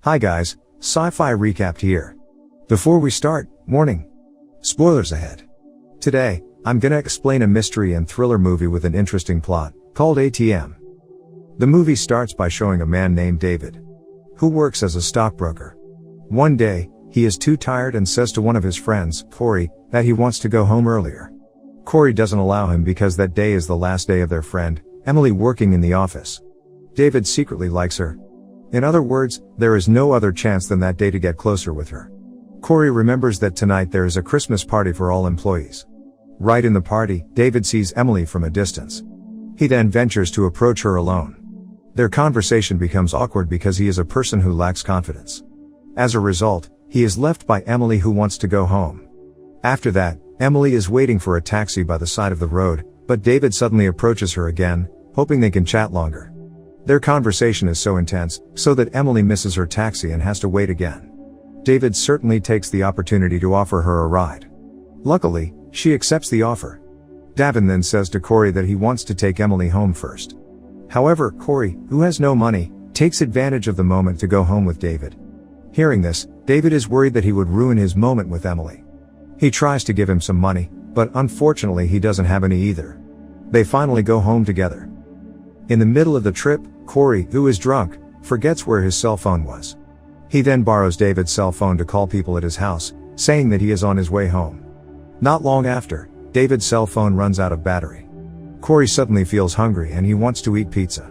Hi guys, Sci-Fi Recapped here. Before we start, warning. Spoilers ahead. Today, I'm gonna explain a mystery and thriller movie with an interesting plot, called ATM. The movie starts by showing a man named David, who works as a stockbroker. One day, he is too tired and says to one of his friends, Corey, that he wants to go home earlier. Corey doesn't allow him because that day is the last day of their friend, Emily, working in the office. David secretly likes her. In other words, there is no other chance than that day to get closer with her. Corey remembers that tonight there is a Christmas party for all employees. Right in the party, David sees Emily from a distance. He then ventures to approach her alone. Their conversation becomes awkward because he is a person who lacks confidence. As a result, he is left by Emily, who wants to go home. After that, Emily is waiting for a taxi by the side of the road, but David suddenly approaches her again, hoping they can chat longer. Their conversation is so intense, so that Emily misses her taxi and has to wait again. David certainly takes the opportunity to offer her a ride. Luckily, she accepts the offer. David then says to Corey that he wants to take Emily home first. However, Corey, who has no money, takes advantage of the moment to go home with David. Hearing this, David is worried that he would ruin his moment with Emily. He tries to give him some money, but unfortunately he doesn't have any either. They finally go home together. In the middle of the trip, Corey, who is drunk, forgets where his cell phone was. He then borrows David's cell phone to call people at his house, saying that he is on his way home. Not long after, David's cell phone runs out of battery. Corey suddenly feels hungry and he wants to eat pizza.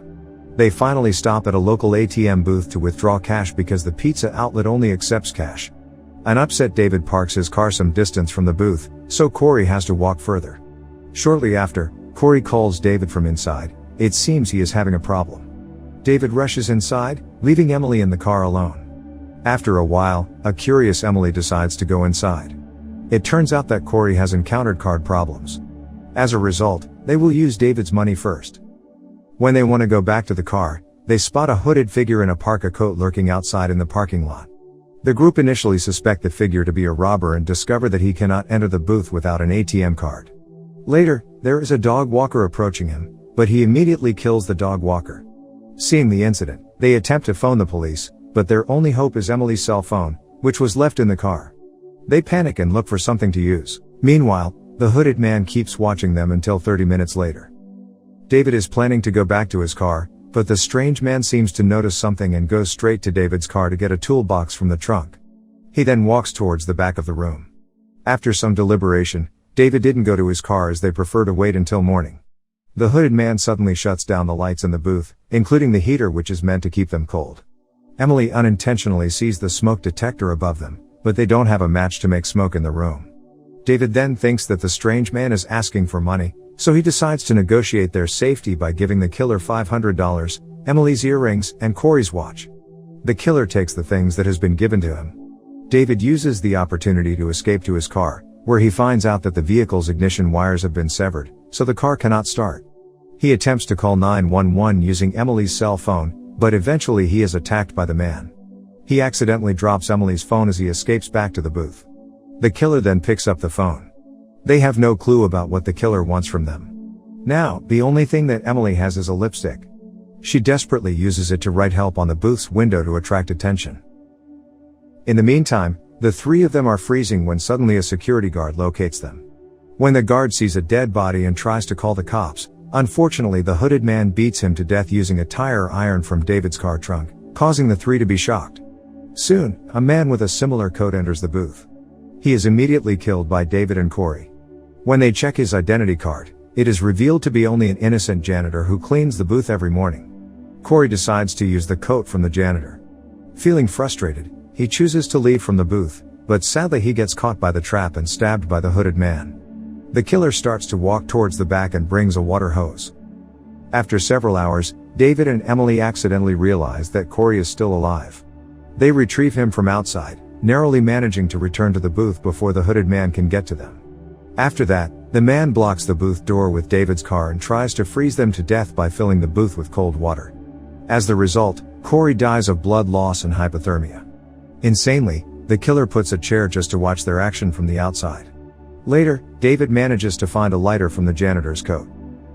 They finally stop at a local ATM booth to withdraw cash because the pizza outlet only accepts cash. An upset David parks his car some distance from the booth, so Corey has to walk further. Shortly after, Corey calls David from inside. It seems he is having a problem. David rushes inside, leaving Emily in the car alone. After a while, a curious Emily decides to go inside. It turns out that Corey has encountered card problems. As a result, they will use David's money first. When they want to go back to the car, they spot a hooded figure in a parka coat lurking outside in the parking lot. The group initially suspect the figure to be a robber and discover that he cannot enter the booth without an ATM card. Later, there is a dog walker approaching him, but he immediately kills the dog walker. Seeing the incident, they attempt to phone the police, but their only hope is Emily's cell phone, which was left in the car. They panic and look for something to use. Meanwhile, the hooded man keeps watching them until 30 minutes later. David is planning to go back to his car, but the strange man seems to notice something and goes straight to David's car to get a toolbox from the trunk. He then walks towards the back of the room. After some deliberation, David didn't go to his car as they prefer to wait until morning. The hooded man suddenly shuts down the lights in the booth, including the heater which is meant to keep them cold. Emily unintentionally sees the smoke detector above them, but they don't have a match to make smoke in the room. David then thinks that the strange man is asking for money, so he decides to negotiate their safety by giving the killer $500, Emily's earrings, and Corey's watch. The killer takes the things that has been given to him. David uses the opportunity to escape to his car, where he finds out that the vehicle's ignition wires have been severed, so the car cannot start. He attempts to call 911 using Emily's cell phone, but eventually he is attacked by the man. He accidentally drops Emily's phone as he escapes back to the booth. The killer then picks up the phone. They have no clue about what the killer wants from them. Now, the only thing that Emily has is a lipstick. She desperately uses it to write help on the booth's window to attract attention. In the meantime, the three of them are freezing when suddenly a security guard locates them. When the guard sees a dead body and tries to call the cops, unfortunately the hooded man beats him to death using a tire iron from David's car trunk, causing the three to be shocked. Soon, a man with a similar coat enters the booth. He is immediately killed by David and Corey. When they check his identity card, it is revealed to be only an innocent janitor who cleans the booth every morning. Corey decides to use the coat from the janitor. Feeling frustrated, he chooses to leave from the booth, but sadly he gets caught by the trap and stabbed by the hooded man. The killer starts to walk towards the back and brings a water hose. After several hours, David and Emily accidentally realize that Corey is still alive. They retrieve him from outside, narrowly managing to return to the booth before the hooded man can get to them. After that, the man blocks the booth door with David's car and tries to freeze them to death by filling the booth with cold water. As the result, Corey dies of blood loss and hypothermia. Insanely, the killer puts a chair just to watch their action from the outside. Later, David manages to find a lighter from the janitor's coat.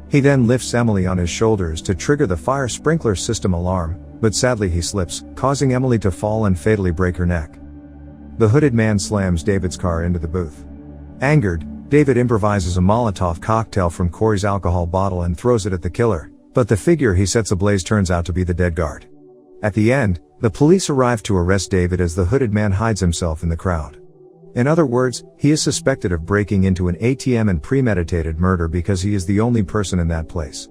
He then lifts Emily on his shoulders to trigger the fire sprinkler system alarm, But sadly he slips, causing Emily to fall and fatally break her neck. The hooded man slams David's car into the booth. Angered, David improvises a Molotov cocktail from Corey's alcohol bottle and throws it at the killer, but the figure he sets ablaze turns out to be the dead guard. At the end, the police arrive to arrest David as the hooded man hides himself in the crowd. In other words, he is suspected of breaking into an ATM and premeditated murder because he is the only person in that place.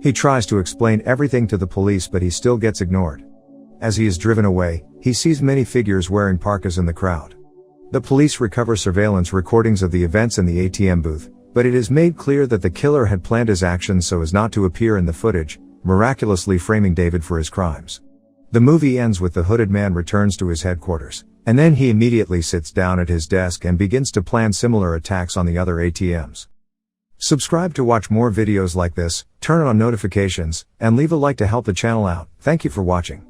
He tries to explain everything to the police, but he still gets ignored. As he is driven away, he sees many figures wearing parkas in the crowd. The police recover surveillance recordings of the events in the ATM booth, but it is made clear that the killer had planned his actions so as not to appear in the footage, miraculously framing David for his crimes. The movie ends with the hooded man returns to his headquarters, and then he immediately sits down at his desk and begins to plan similar attacks on the other ATMs. Subscribe to watch more videos like this, turn on notifications, and leave a like to help the channel out. Thank you for watching.